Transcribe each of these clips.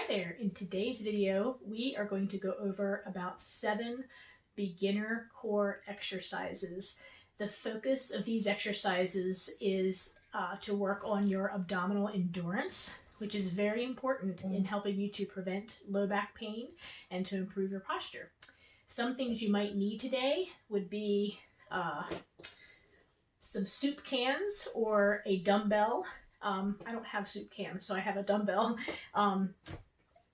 Hi there! In today's video, we are going to go over about 7 beginner core exercises. The focus of these exercises is to work on your abdominal endurance, which is very important in helping you to prevent low back pain and to improve your posture. Some things you might need today would be some soup cans or a dumbbell. I don't have soup cans, so I have a dumbbell.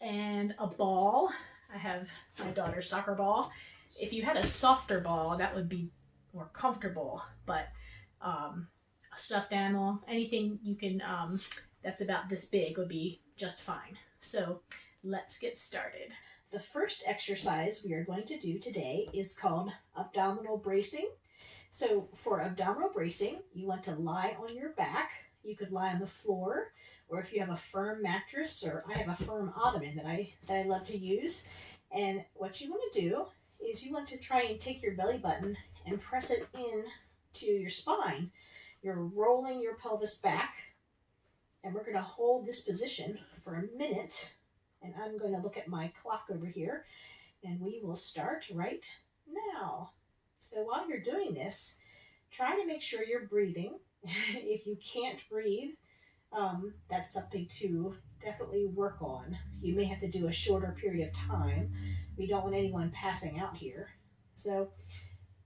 And a ball. I have my daughter's soccer ball. If you had a softer ball, that would be more comfortable, but a stuffed animal, anything you can that's about this big would be just fine. So let's get started. The first exercise we are going to do today is called abdominal bracing. So for abdominal bracing, you want to lie on your back. You could lie on the floor, or if you have a firm mattress, or I have a firm ottoman that I love to use. And what you want to do is you want to try and take your belly button and press it in to your spine. You're rolling your pelvis back, and we're going to hold this position for a minute. And I'm going to look at my clock over here, and we will start right now. So while you're doing this, try to make sure you're breathing. If you can't breathe, that's something to definitely work on. You may have to do a shorter period of time. We don't want anyone passing out here. So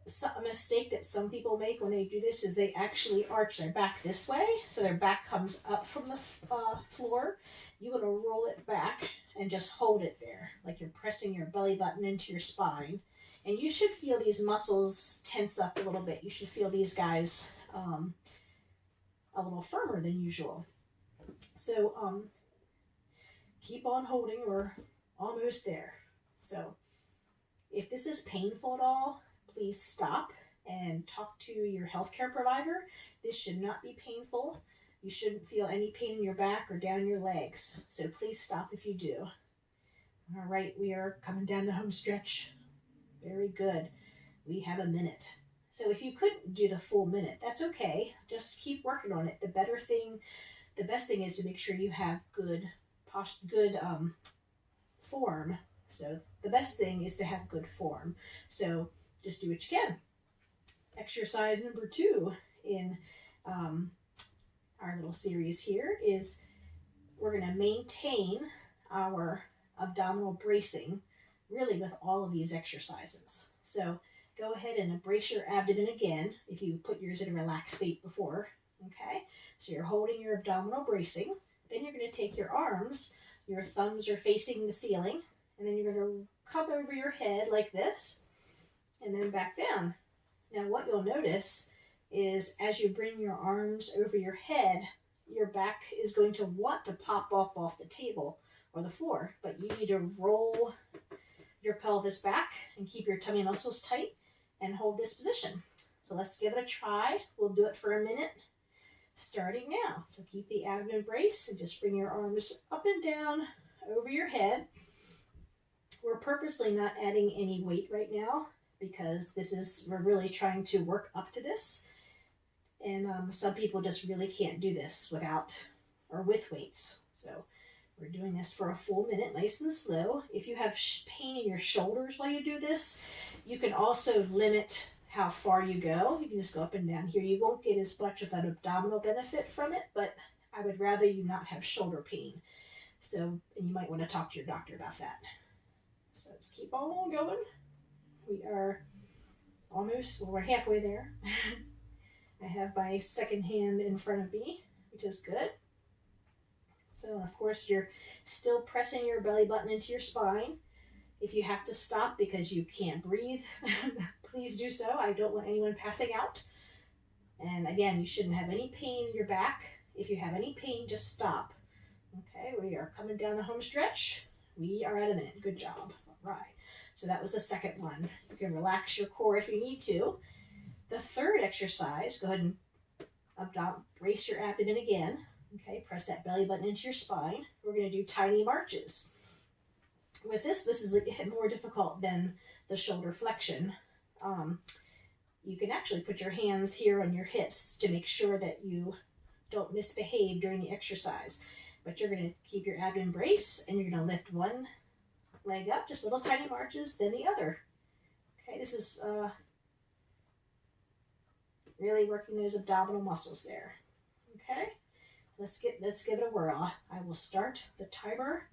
a mistake that some people make when they do this is they actually arch their back this way. So their back comes up from the floor. You want to roll it back and just hold it there, like you're pressing your belly button into your spine. And you should feel these muscles tense up a little bit. You should feel these guys a little firmer than usual. So keep on holding. We're almost there. So if this is painful at all, please stop and talk to your healthcare provider. This should not be painful. You shouldn't feel any pain in your back or down your legs. So please stop if you do. All right, we are coming down the home stretch. Very good. We have a minute. So if you couldn't do the full minute, that's okay. Just keep working on it. The best thing is to make sure you have good form. So the best thing is to have good form. So just do what you can. Exercise number 2 in our little series here is we're going to maintain our abdominal bracing really with all of these exercises. So go ahead and brace your abdomen again if you put yours in a relaxed state before. Okay, so you're holding your abdominal bracing. Then you're going to take your arms, your thumbs are facing the ceiling, and then you're going to come over your head like this, and then back down. Now what you'll notice is as you bring your arms over your head, your back is going to want to pop up off the table or the floor, but you need to roll your pelvis back and keep your tummy muscles tight and hold this position. So let's give it a try. We'll do it for a minute, starting now. So keep the abdomen brace and just bring your arms up and down over your head. We're purposely not adding any weight right now because we're really trying to work up to this. And some people just really can't do this without or with weights. So we're doing this for a full minute, nice and slow. If you have pain in your shoulders while you do this, you can also limit how far you go. You can just go up and down here. You won't get as much of an abdominal benefit from it, but I would rather you not have shoulder pain. So, and you might want to talk to your doctor about that. So let's keep on going. We are we're halfway there. I have my second hand in front of me, which is good. So of course you're still pressing your belly button into your spine. If you have to stop because you can't breathe, please do so. I don't want anyone passing out. And again, you shouldn't have any pain in your back. If you have any pain, just stop. Okay, we are coming down the home stretch. We are at a minute. Good job. All right. So that was the second one. You can relax your core if you need to. The third exercise, go ahead and brace your abdomen again. Okay, press that belly button into your spine. We're going to do tiny marches. With this is more difficult than the shoulder flexion. You can actually put your hands here on your hips to make sure that you don't misbehave during the exercise. but you're going to keep your abdomen brace, and you're going to lift one leg up, just little tiny marches, then the other. Okay, this is really working those abdominal muscles there. Okay, let's give it a whirl. I will start the timer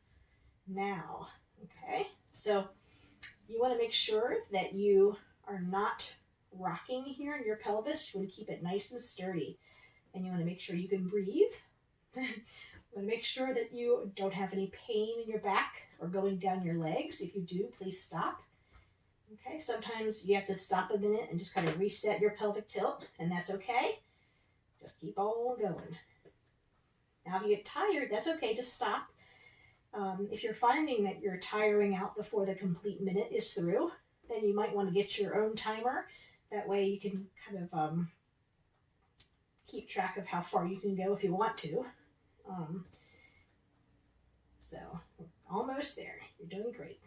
now. Okay, so you want to make sure that you are not rocking here in your pelvis. You want to keep it nice and sturdy, and you want to make sure you can breathe. You want to make sure that you don't have any pain in your back or going down your legs. If you do, please stop. Okay, sometimes you have to stop a minute and just kind of reset your pelvic tilt, and that's okay. Just keep on going. Now, if you get tired, that's okay, just stop. If you're finding that you're tiring out before the complete minute is through, then you might want to get your own timer. That way you can kind of keep track of how far you can go if you want to. So, we're almost there. You're doing great.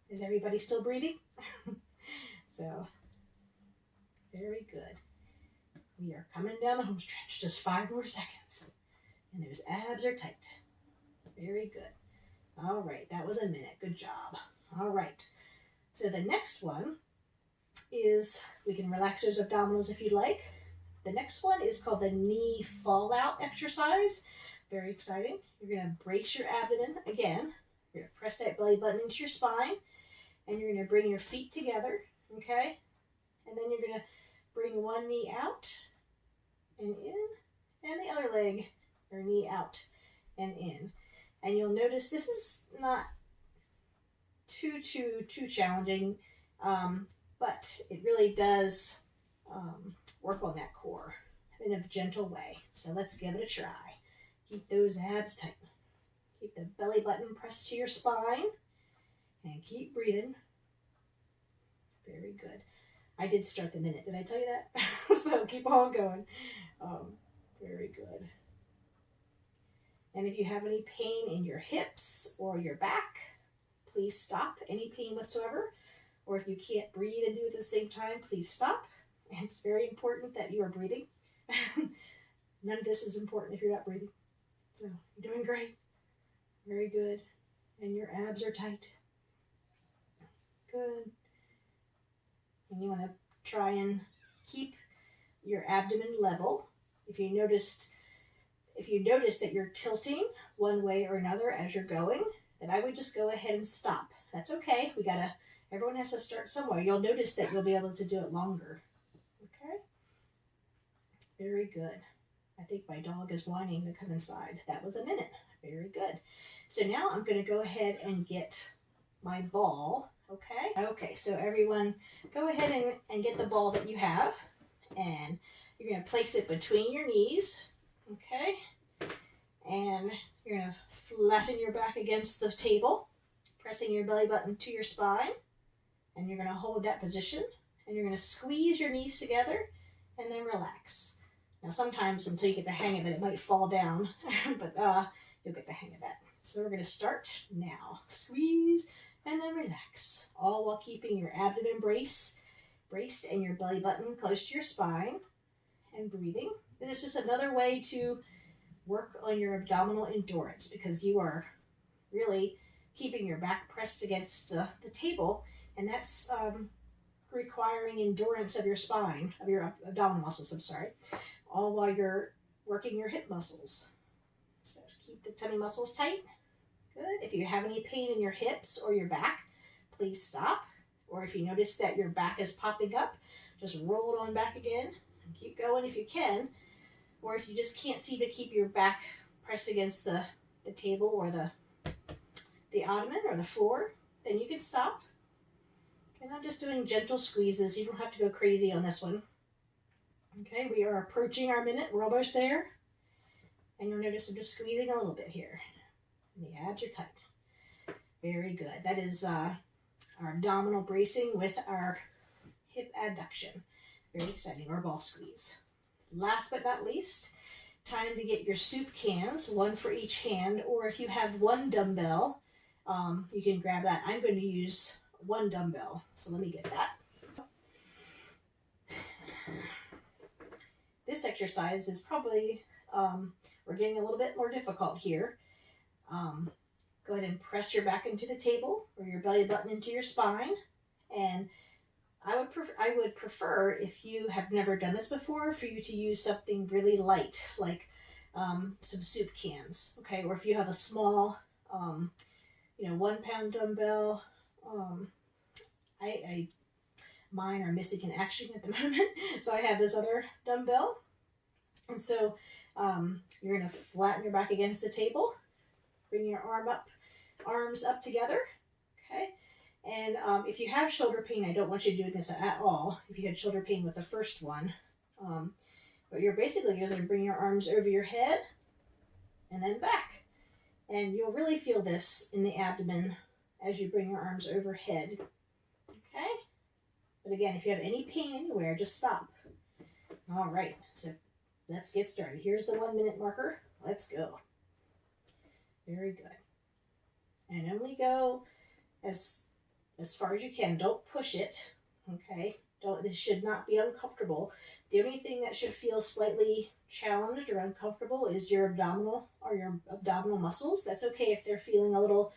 Is everybody still breathing? So, very good. We are coming down the home stretch. Just 5 more seconds. And those abs are tight. Very good. All right, that was a minute. Good job. All right. So the next one is, we can relax those abdominals if you'd like. The next one is called the knee fallout exercise. Very exciting. You're going to brace your abdomen again. You're going to press that belly button into your spine, and you're going to bring your feet together, okay? And then you're going to bring one knee out and in, and the other leg or knee out and in. And you'll notice this is not too challenging, but it really does work on that core in a gentle way. So let's give it a try. Keep those abs tight. Keep the belly button pressed to your spine and keep breathing. Very good. I did start the minute. Did I tell you that? So keep on going. Very good. And if you have any pain in your hips or your back, please stop. Any pain whatsoever. Or if you can't breathe and do it at the same time, please stop. And it's very important that you are breathing. None of this is important if you're not breathing. So you're doing great. Very good. And your abs are tight. Good. And you want to try and keep your abdomen level. If you notice that you're tilting one way or another as you're going, then I would just go ahead and stop. That's okay. Everyone has to start somewhere. You'll notice that you'll be able to do it longer. Okay? Very good. I think my dog is whining to come inside. That was a minute. Very good. So now I'm going to go ahead and get my ball. Okay? Okay, so everyone go ahead and get the ball that you have. And you're going to place it between your knees. Okay? And you're going to flatten your back against the table, pressing your belly button to your spine. And you're going to hold that position. And you're going to squeeze your knees together and then relax. Now sometimes until you get the hang of it, it might fall down, but you'll get the hang of that. So we're going to start now. Squeeze and then relax, all while keeping your abdomen braced and your belly button close to your spine and breathing. This is just another way to work on your abdominal endurance because you are really keeping your back pressed against the table, and that's requiring endurance of your spine, of your abdominal muscles, I'm sorry, all while you're working your hip muscles. So keep the tummy muscles tight. Good. If you have any pain in your hips or your back, please stop. Or if you notice that your back is popping up, just roll it on back again and keep going if you can. Or if you just can't seem to keep your back pressed against the table or the ottoman or the floor, then you can stop. And I'm just doing gentle squeezes. You don't have to go crazy on this one. Okay, we are approaching our minute. We're almost there. And you'll notice I'm just squeezing a little bit here. And the abs are tight. Very good. That is our abdominal bracing with our hip adduction. Very exciting, or ball squeeze. Last but not least, time to get your soup cans, one for each hand, or if you have one dumbbell, you can grab that. I'm going to use one dumbbell, so let me get that. This exercise is probably, we're getting a little bit more difficult here. Go ahead and press your back into the table or your belly button into your spine. And I would prefer, if you have never done this before, for you to use something really light, like some soup cans, okay? Or if you have a small, 1 pound dumbbell. I mine are missing in action at the moment, so I have this other dumbbell. And so you're gonna flatten your back against the table, bring your arms up together, okay? And if you have shoulder pain, I don't want you doing this at all. If you had shoulder pain with the first one, but you're basically just gonna bring your arms over your head and then back. And you'll really feel this in the abdomen as you bring your arms overhead, okay? But again, if you have any pain anywhere, just stop. All right, so let's get started. Here's the 1 minute marker. Let's go. Very good. And only go as far as you can. Don't push it, okay? This should not be uncomfortable. The only thing that should feel slightly challenged or uncomfortable is your abdominal muscles. That's okay if they're feeling a little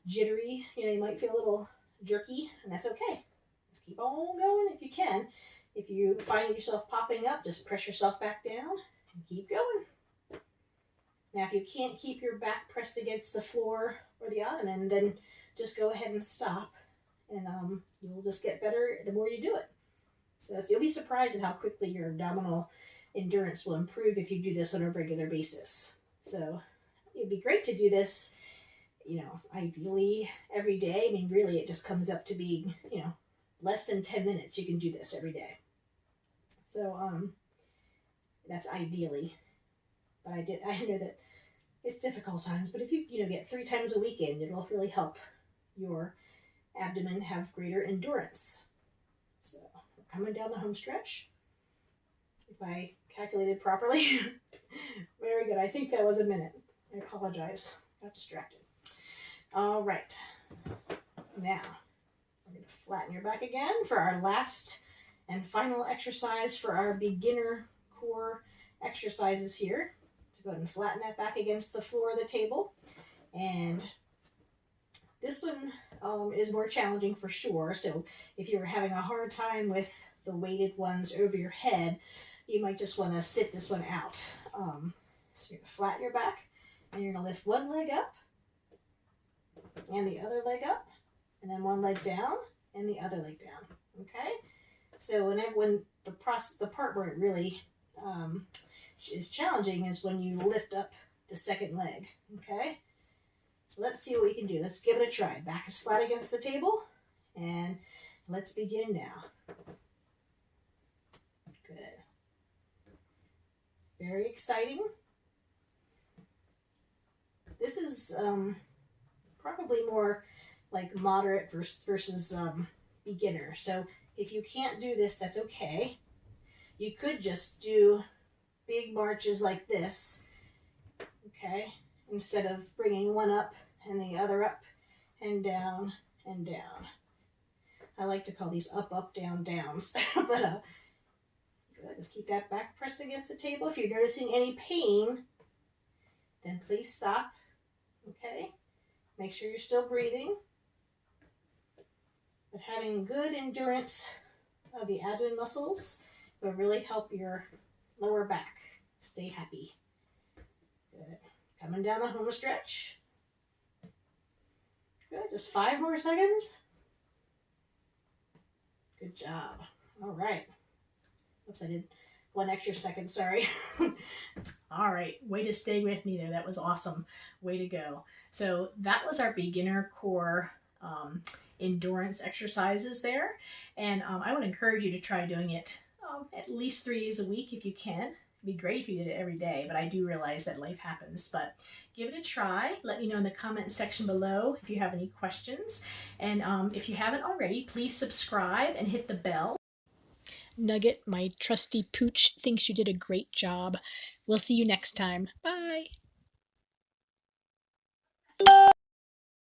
jittery. You might feel a little jerky, and that's okay. Just keep on going if you can. If you find yourself popping up, just press yourself back down and keep going. Now, if you can't keep your back pressed against the floor or the ottoman, then just go ahead and stop, and you'll just get better the more you do it. So you'll be surprised at how quickly your abdominal endurance will improve if you do this on a regular basis. So it'd be great to do this, ideally every day. I mean, really, it just comes up to being, less than 10 minutes. You can do this every day. So that's ideally. But I know that it's difficult sometimes, but if you get 3 times a weekend, it'll really help your abdomen have greater endurance. So we're coming down the home stretch. If I calculated properly. Very good. I think that was a minute. I apologize. Got distracted. All right. Now, we're going to flatten your back again for our last and final exercise for our beginner core exercises here. So go ahead and flatten that back against the floor of the table. And this one is more challenging for sure. So if you're having a hard time with the weighted ones over your head, you might just want to sit this one out. So you're going to flatten your back, and you're going to lift one leg up, and the other leg up, and then one leg down, and the other leg down. Okay? So when the part where it really is challenging is when you lift up the second leg. Okay? So let's see what we can do. Let's give it a try. Back is flat against the table, and let's begin now. Good. Very exciting. This is probably more like moderate versus beginner. So if you can't do this, that's okay. You could just do big marches like this, okay? Instead of bringing one up and the other up and down and down. I like to call these up, up, down, downs. But good. Just keep that back pressed against the table. If you're noticing any pain, then please stop. Okay? Make sure you're still breathing. But having good endurance of the abdomen muscles will really help your lower back stay happy. Good. Coming down the home stretch. Good. Just 5 more seconds. Good job. All right. Oops, I did 1 extra second, sorry. All right, way to stay with me there. That was awesome. Way to go. So that was our beginner core endurance exercises there. And I would encourage you to try doing it at least 3 days a week if you can. It'd be great if you did it every day, but I do realize that life happens. But give it a try. Let me know in the comment section below if you have any questions. And if you haven't already, please subscribe and hit the bell. Nugget, my trusty pooch, thinks you did a great job. We'll see you next time. Bye.